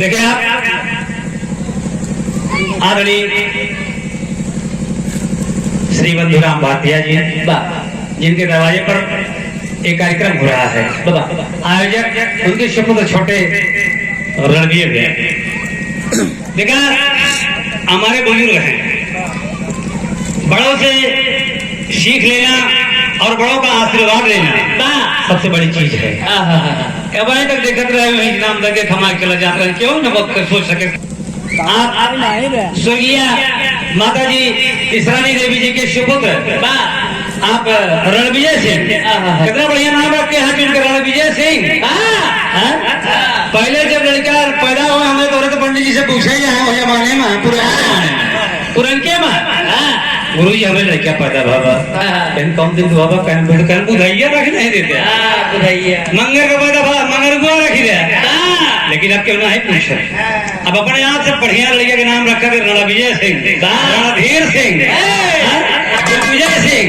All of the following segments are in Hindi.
देखें आप आदरणीय श्री बंधुराम भाटिया जी जिनके दरवाजे पर एक कार्यक्रम हो रहा है। आयोजक उनके सुपुत्र छोटे रणवीर है। देखा हमारे बुजुर्ग हैं, बड़ों से सीख लेना और बड़ों का आशीर्वाद लेना सबसे बड़ी चीज है। अब तक देखते रहे नाम लगे खमा चला जाता है, क्यों न वक्त सोच सके। आप स्वर्गीय माता जी इसरानी देवी जी के सुपुत्र आप रणविजय सिंह, कितना बढ़िया नाम रखे हैं जिनका रणविजय सिंह। पहले जब लड़का पैदा हुआ हमने तो पंडित जी से पूछा ही है जमाने में पुरनके में गुरु जी हमें लड़का पैदा बाबा कम दिन बाबा कहन बुधाइया रख नहीं देते मंगर का पैदा मंगर को रखी दे, लेकिन अब क्यों ना है पूछ अब अपने आप से बढ़िया लड़के का नाम रखा रणविजय सिंह, रणधीर सिंह, विजय सिंह।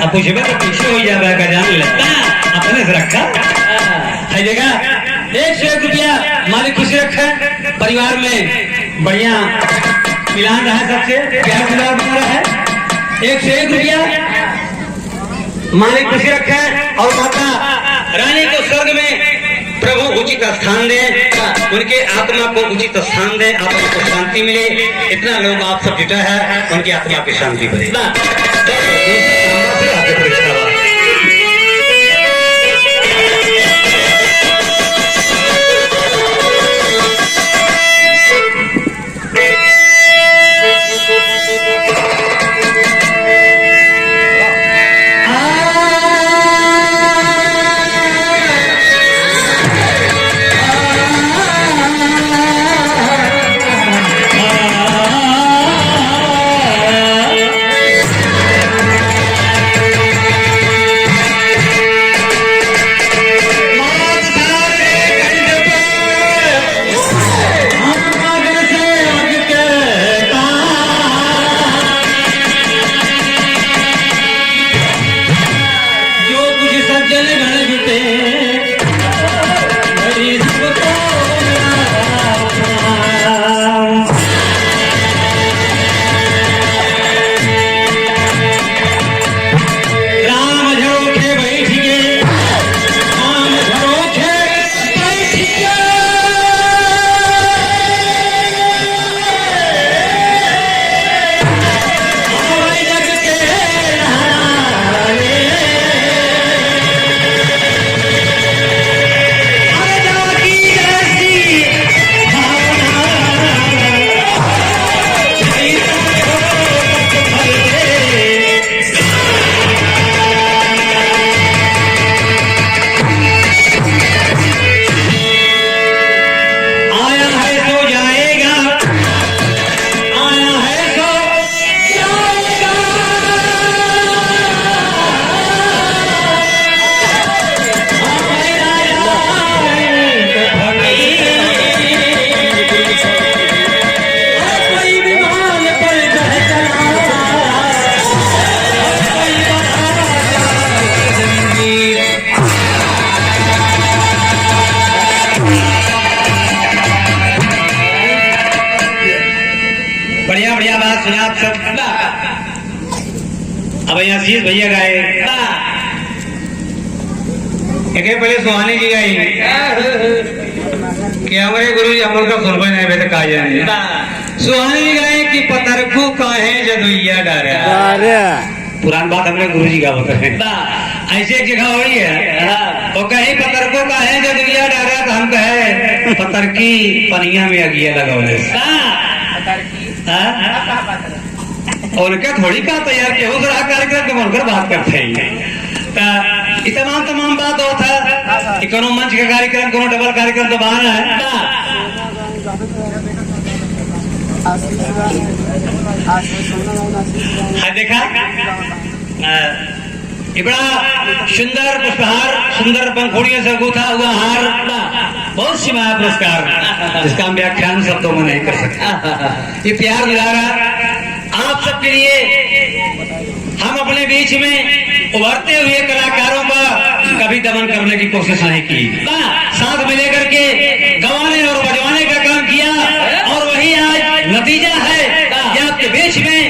अब पूछे तो पीछे हो जाए का जान लेता अपने से रखा है जगह। 101 रुपया मालिक खुशी रखा, परिवार में बढ़िया मिलान रहा, सबसे प्यार दुलार बना रहा है। 101 रुपया मालिक खुशी रखा और माता रानी को स्वर्ग में प्रभु उचित स्थान दे, उनके आत्मा को उचित स्थान दे, आत्मा को शांति मिले। इतना लोग आप सब जुटा है, उनकी आत्मा की शांति बढ़े। अब यहाँ शीश भैया गाए, पहले सुहानी जी गाई कि हमारे गुरु जी हम का सुनबे नहीं बेटे का जाने। सुहानी जी गाए कि पतरकू काहे जदुइया डारे, पुरान बात हमने गुरु जी का होता है। ऐसे एक जगह हो रही है वो कहीं पतरकू काहे जदुइया डारे, तो हम कहे पतरकी पनिया में अगिया लगाओ। उनका थोड़ी का तैयार किया उस कार्यक्रम के मनकर बात करते हैं। तमाम बात होता है, कोनो मंच का कार्यक्रम कोनो डबल कार्यक्रम तो बहाना है। देखा ये बड़ा सुंदर पुष्पहार, सुंदर पंखुड़ियों से गूथा हुआ हार, बहुत सीमा पुरस्कार जिसका हम व्याख्यान शब्दों में नहीं कर सकते। ये प्यार दिलारा आप सबके लिए हम अपने बीच में उभरते हुए कलाकारों का कभी दमन करने की कोशिश नहीं की, साथ में लेकर के गवाने और बजवाने का काम किया, और वही आज नतीजा है कि आपके बीच में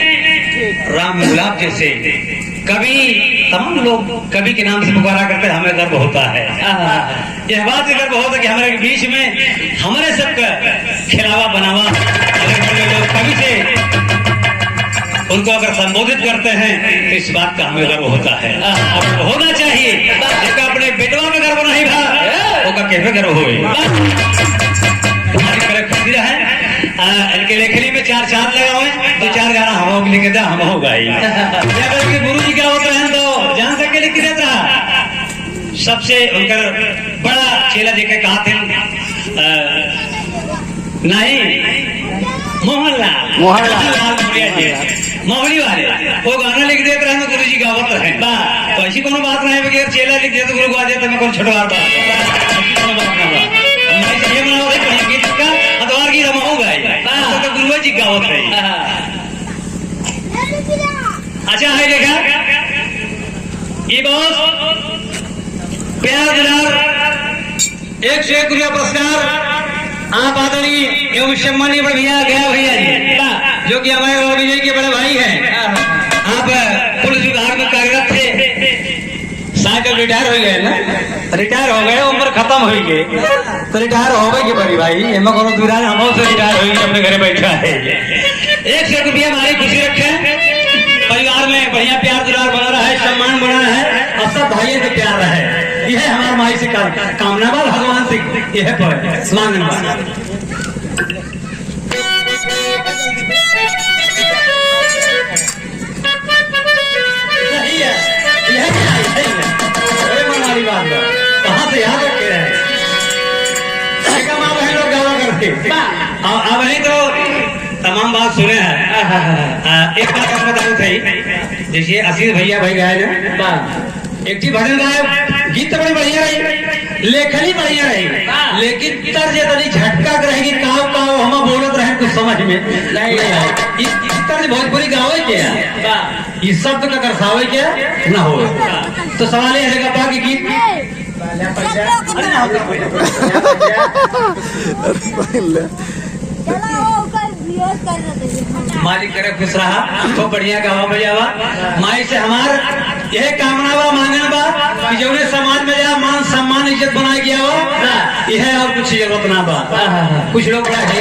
राम गुलाब जैसे कवि, तमाम लोग कवि के नाम से पुकारा करते हैं। हमें गर्व होता है, यह बात से गर्व होता है कि हमारे बीच में हमारे सबका खिलावा बनावा अगर लोग कवि से उनको अगर संबोधित करते हैं तो इस बात का हमें गर्व होता है, और होना चाहिए। जिसका अपने बेटवा में गर्व नहीं था वो का कैसे गर्व हो। खुशी है इनके लेखनी में 4 चांद लगा हुए, 2-4 गाना हम लिख देता, हम हो गाई गुरु जी क्या होता है तो जान सके लिख देता। सबसे उनका बड़ा चेला देखे कहा थे नहीं मोहनलाल मोहली वाले वो गाना लिख देते रहे गुरु जी गावत रहे, तो ऐसी कोनो बात नहीं बगैर चेला लिख दे तो गुरु गा देते मैं कौन छुटवा तो गुरु जी गावत रही। अच्छा है देखा ये बहुत प्यार दुलार 101 रुपया पुरस्कार आप आदरणीय एवं सम्मानीय भैया गया भैया जी जो कि हमारे विजय के बड़े भाई हैं। आप पुलिस विभाग में कार्यरत थे, साइकिल रिटायर हो गए ना, रिटायर हो गए, उम्र खत्म हो गई तो रिटायर हो गए कि बड़ी भाई एम को दुरान हम से रिटायर हो गए, अपने घरे बैठा है। 100 रुपया हमारी खुशी रखे, परिवार में बढ़िया प्यार दुलार बना रहा है, सम्मान बना है, और सब भाइयों से प्यार रहे, यह हमारे माई से कामना बा भगवान से यह पर मांगना। कहाँ से याद रखे रहे माँ बहन लोग गावा करते अब नहीं तो तमाम बात सुने हैं। एक बात आप बताऊँ थी, जैसे असीस भैया भाई गाए ना एक चीज भजन गाए, गीत तो बड़ी बढ़िया रही, लेखनी बढ़िया रही, लेकिन तर्ज इतनी झटका रहेगी काव काव हम बोलत रहे कुछ समझ में नहीं आए। इस तर्ज भोजपुरी गावे क्या, इस शब्द का दर्शावे क्या ना हो। तो सवाल ये है कि गीत मालिक करे खुश रहा, तो बढ़िया गावा बजावा, माई से हमार यह कामना बा मांगना बा कि जो समाज में जा मान सम्मान इज्जत बनाया गया हो, यह और कुछ जरूरत ना बा। कुछ लोग बड़ा है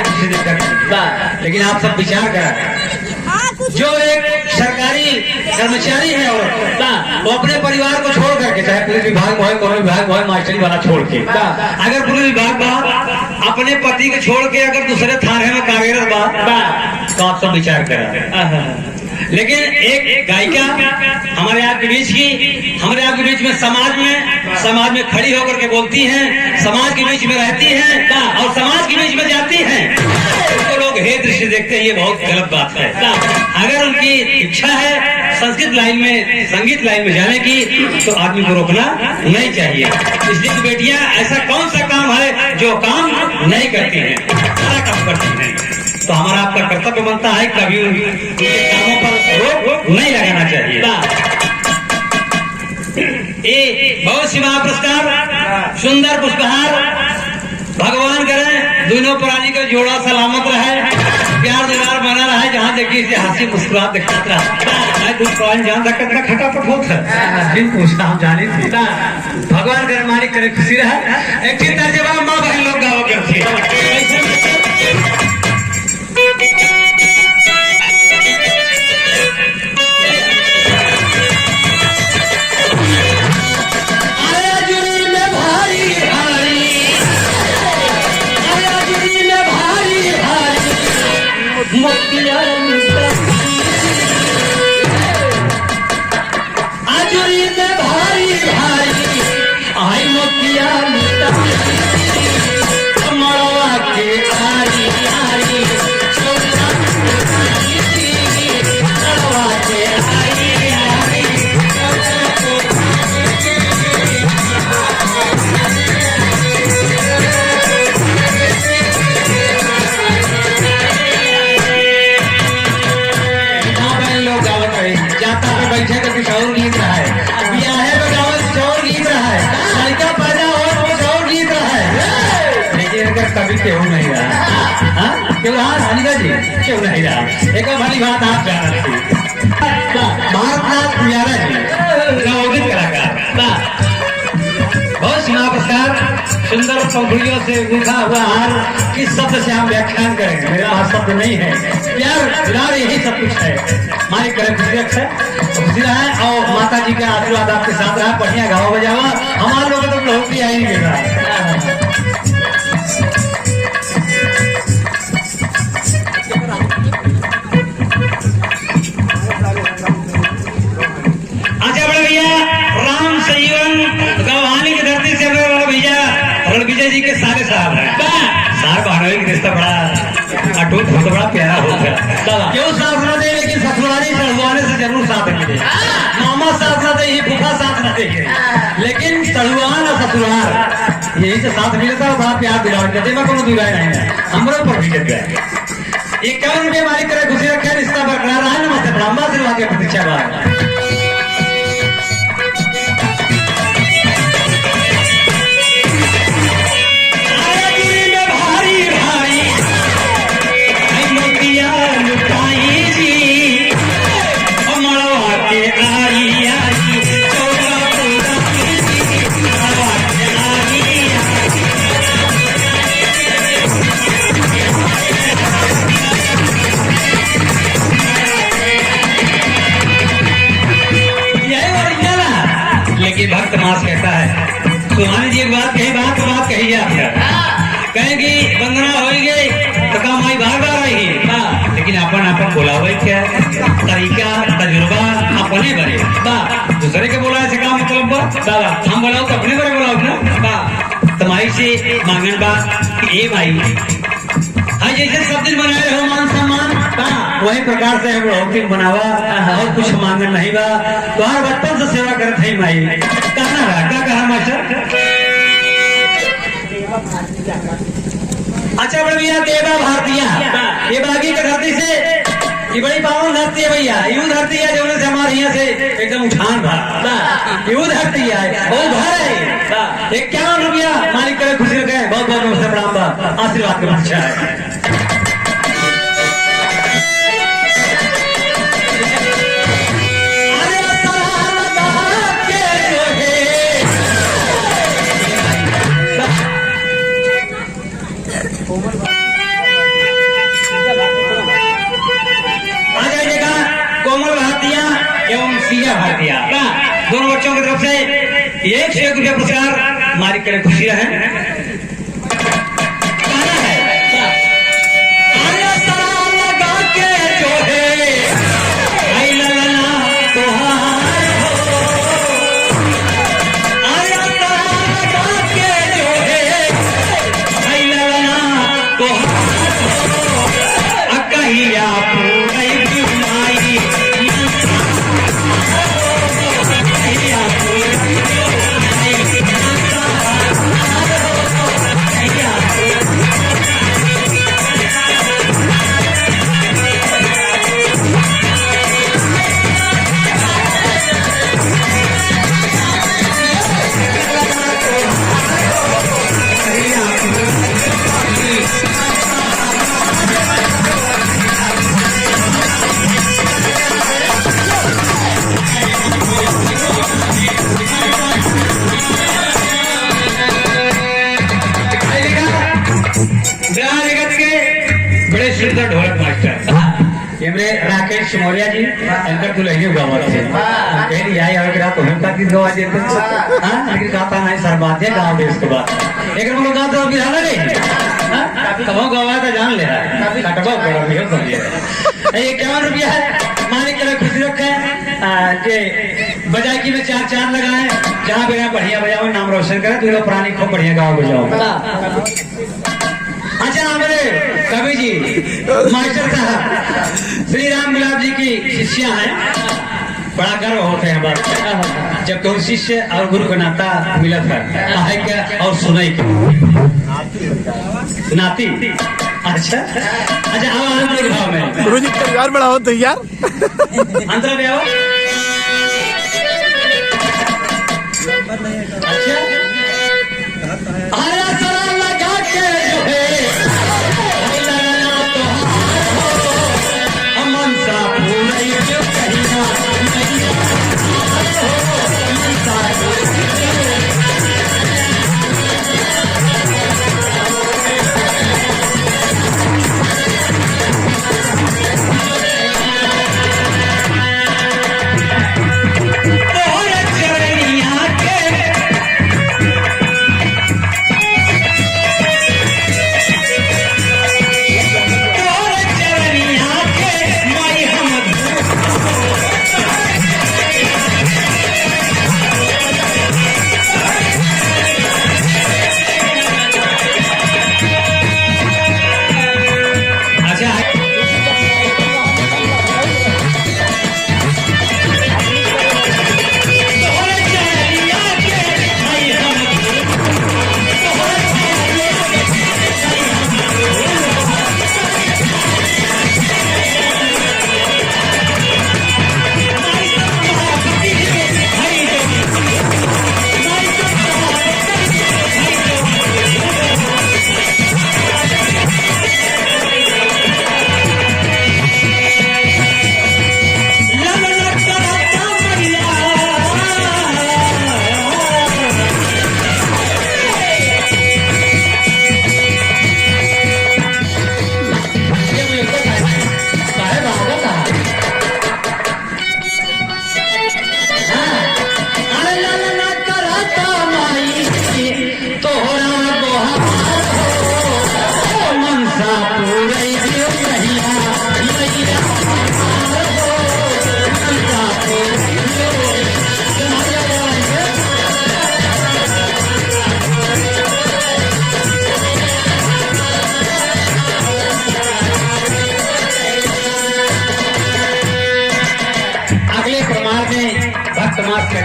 लेकिन आप सब विचार करा, जो एक सरकारी कर्मचारी है और वो अपने परिवार को छोड़ करके, चाहे पुलिस विभाग हो, कोनो विभाग हो, मास्टरी वाला छोड़ के, अगर पुलिस विभाग बा अपने पति को छोड़ के अगर दूसरे थाने में कार्यरत बा तो आप सब विचार करा। लेकिन एक गायिका हमारे आपके बीच की, हमारे आपके बीच में समाज में खड़ी होकर के बोलती हैं, समाज के बीच में रहती हैं और समाज के बीच में जाती हैं, उनको लोग हे दृष्टि देखते हैं, ये बहुत गलत बात है। अगर उनकी इच्छा है संस्कृत लाइन में, संगीत लाइन में जाने की, तो आदमी को रोकना नहीं चाहिए। इसलिए तो बेटियां ऐसा कौन सा काम है जो काम नहीं करती हैं, सारा काम करती हैं। तो हमारा आपका कर्तव्य बनता है कभी उनके कामों पर रोक नहीं लगाना चाहिए। ये बहुत सी पुरस्कार, सुंदर पुष्पहार भगवान करें दोनों प्राणी का जोड़ा सलामत रहे, प्यार दुलार बना रहे, जहाँ देखिए इसे हंसी मुस्कुराहट दिखाता रहा। कुछ प्राणी जान तक कितना खटापट होता है, जिन पूछता हम जाने थे। भगवान करे मालिक करे खुशी रहे। एक चीज तर्जबा माँ बहन लोग गाँव करते बैठे तो कुछ और गीत रहा है, ब्याह है बजावत कुछ और गीत तक कभी क्यों नहीं रहा। हाँ क्यों रहा अनिका जी, क्यों नहीं रहा। एक भली बात आप जान रखी भारतनाथ पुजारा जी नवोदित कलाकार, बहुत सीमा प्रसार सुंदर पंखुड़ियों से गूंथा हुआ हार, किस शब्द से हम व्याख्यान करेंगे, मेरा पास शब्द नहीं है। प्यार दुलार यही सब कुछ है। मालिक करे खुशी रखे, खुशी रहा और माता जी के आशीर्वाद आपके साथ रहा। बढ़िया गाओ बजावा, हमारे लोग तो बहुत ही आई नहीं रहा। अच्छा बड़े भैया राम संजीवन गवानी की धरती से बड़े भैया रणविजय जी के सारे साहब हैं। सार बहनोई का रिश्ता बड़ा अटूट हो, तो बड़ा प्यारा होता है। क्यों साथ न दे, लेकिन ससुराली चढ़वाने से जरूर साथ मिले। मामा साथ न दे, फूफा साथ न दे, लेकिन चढ़वान और ससुराल यही से साथ मिलता है। बड़ा प्यार दिलाव देते, मैं कोनो दुराई नहीं है, हमरो पर भी देते हैं। ये कौन रुपये मालिक करे खुशी रखे, रिश्ता बरकरार रहा। नमस्ते ब्रह्मा से वाक्य प्रतीक्षा बात भक्त मास कहता है। सुहानी जी एक बात कही, बात कही जाती है, कहेंगी वंदना हो गई तो काम आई बार बार आई, लेकिन अपन अपन बोला हुआ क्या तरीका तजुर्बा अपने बड़े दूसरे के बोला ऐसे काम मतलब हम बोलाओ तो अपने बड़े बोलाओ ना। तुम्हारी से मांगन बा ये भाई हाँ जैसे सब दिन बनाए रहो मान सम्मान, वही प्रकार से हम रोटी बनावा और कुछ मांगन नहीं बा। तुम्हारे बचपन से सेवा करते ही माई कहना रहा क्या कहा मास्टर। अच्छा बड़े भैया देवा भारतीय ये बागी की धरती से ये बड़ी पावन धरती है भैया। यूं धरती है जो से हमारे यहाँ से एकदम उछान भा यूं धरती है बहुत भर है। एक क्या रुपया मालिक करे खुशी रखे, बहुत बहुत नमस्ते प्रणाम बा, आशीर्वाद का अच्छा है। कोमल भारतीय एवं सिया भारतीय दोनों बच्चों की तरफ से 1 रुपया पुरस्कार मालिक करे खुशी है। ढोलक मास्टर ये मेरे राकेश मौर्य जी एंकर दुल्हनी गावा थे कह रही आई और रात हम का गीत गवा देते हां लेकिन गाता नहीं सर्वाध्य गांव देश के बाद एक लोग गाता तो बिहार नहीं हां कबो गवा तो जान ले रहा कटबो करो भी हो समझे ये 51 रुपया है मालिक के खुशी रखे जे बजाई में 4 लगाए जहां बिना बढ़िया बजाओ नाम रोशन करे तो पुरानी खूब बढ़िया गाओ बजाओ। अच्छा हमारे कवि जी मास्टर साहब श्री राम गुलाब जी की शिष्या हैं, बड़ा गर्व होता है हमारा जब कोई शिष्य और गुरु का नाता मिला था क्या और सुनाई क्या नाती। अच्छा अच्छा हम भाव में गुरु जी परिवार बड़ा हो तो यार अंतर भी आओ। अच्छा लगा के जो है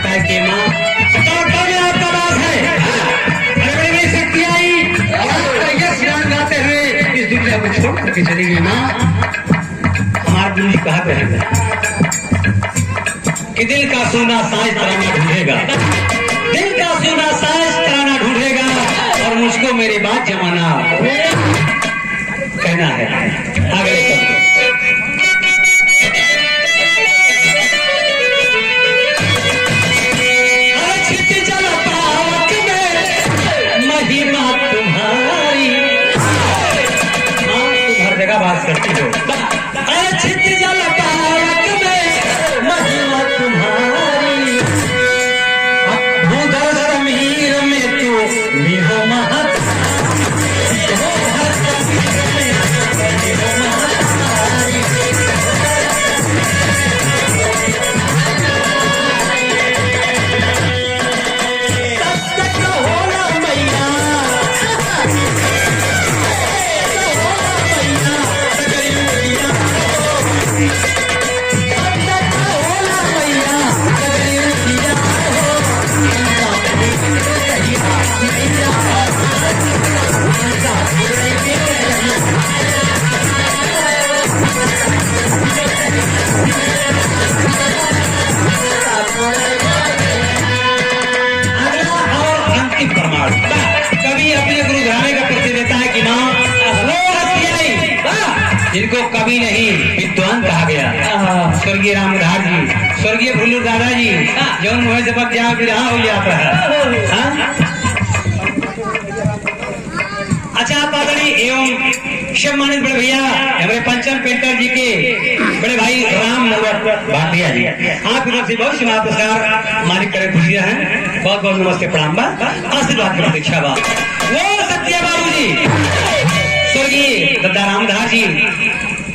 कहता है कि माँ डॉक्टर में आपका बात है। बड़ी बड़ी शक्ति आई और सियान गाते हुए इस दुनिया को छोड़ करके चली गई। माँ हमारे गुरु जी कहा करेंगे कि दिल का सोना साज तराना ढूंढेगा, दिल का सोना साज तराना ढूंढेगा और मुझको मेरे बात जमाना कहना है। आगे महिमा तुम्हारी तुम हर जगह बात करती हो। जल पावक में महिमा तुम्हारी भूधर समीर में तू मिहो महत जिनको कभी नहीं विद्वान कहा गया, स्वर्गीय रामधार जी, स्वर्गीय भुल्लू दादाजी, जो मुँह से बक जा विरहा हो जाता है। अच्छा पादरी एवं सम्मानित बड़े भैया हमारे पंचम पेंटर जी के बड़े भाई राम नवरत भाटिया जी, आपकी तरफ से बहुत शुभ पुरस्कार मालिक करे खुशियां हैं। बहुत बहुत नमस्ते प्रणाम बा, आशीर्वाद की प्रतीक्षा बा। वो सत्या बाबू जी, स्वर्गीय दत्ता रामधार जी,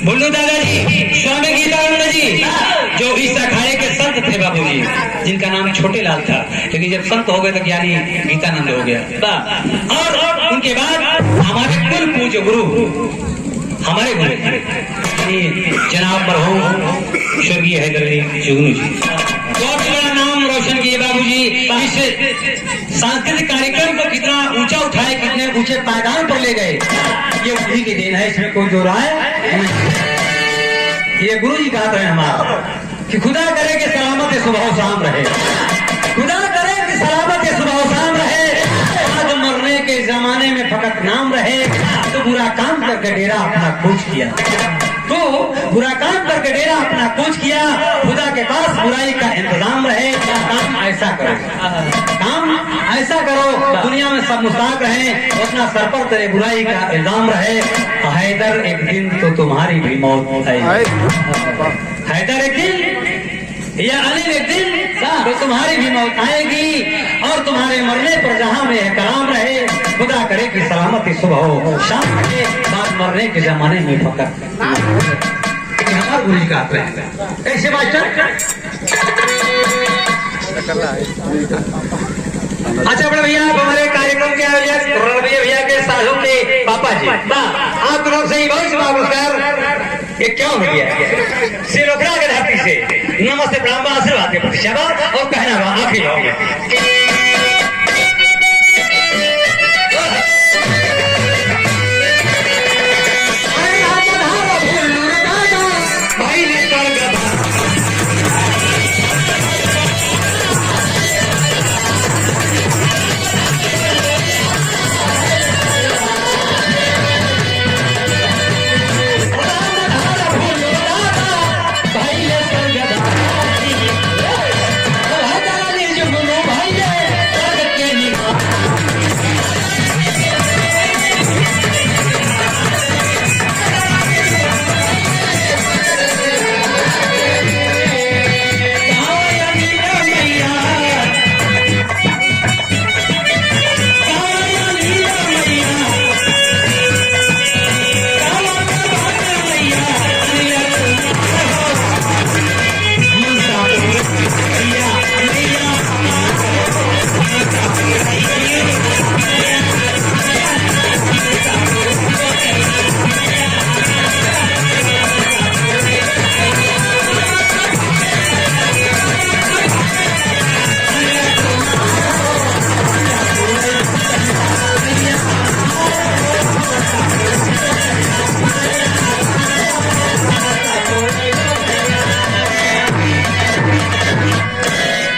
भुल्लू दादाजी, स्वामी गीतानंद जी, जो इस अखाड़े के संत थे बाबू जी, जिनका नाम छोटे लाल था, लेकिन जब संत हो गए तो ज्ञानी गीतानंद हो गया। और उनके बाद हमारे कुल पूज्य गुरु, हमारे गुरु जनाब मरहूम स्वर्गीय हैदर जुगनू जी, बहुत बड़ा नाम रोशन किए बाबू जी। इस सांस्कृतिक कार्यक्रम को कितना ऊंचा उठाए, कितने ऊंचे पायदान पर ले गए, ये उन्हीं की देन है, इसमें कोई दो राय नहीं। ये गुरु जी कहते हैं हमारा कि खुदा करे कि सलामत सुबह शाम रहे, खुदा करे कि सलामत सुबह शाम रहे। आज मरने के जमाने में फकत नाम रहे, तो बुरा काम करके डेरा अपना कूच किया, तो बुरा काम करके डेरा अपना कूच किया। खुदा के पास बुराई का इंतजाम रहे, काम ऐसा करो, काम ऐसा करो दुनिया में सब मुस्ताक रहे, अपना सर पर तेरे बुराई का इल्जाम रहे। हैदर एक दिन तो तुम्हारी भी मौत आएगी, हैदर एक दिन या अली एक दिन तो तुम्हारी भी मौत आएगी, और तुम्हारे मरने पर जहाँ में कलाम रहे, खुदा करे कि सलामती सुबह हो शाम रहे, बाद मरने के जमाने में फकत हमारे गुरु जी का कैसे मास्टर। अच्छा बड़े भैया, आप हमारे कार्यक्रम के आयोजक रणबीर भैया के साधु के पापा जी, आप तरफ से बहुत शुभ पुरस्कार। ये क्यों हो गया सिरोकड़ा के धरती से नमस्ते प्रणाम आशीर्वाद के प्रतीक्षा और कहना आखिर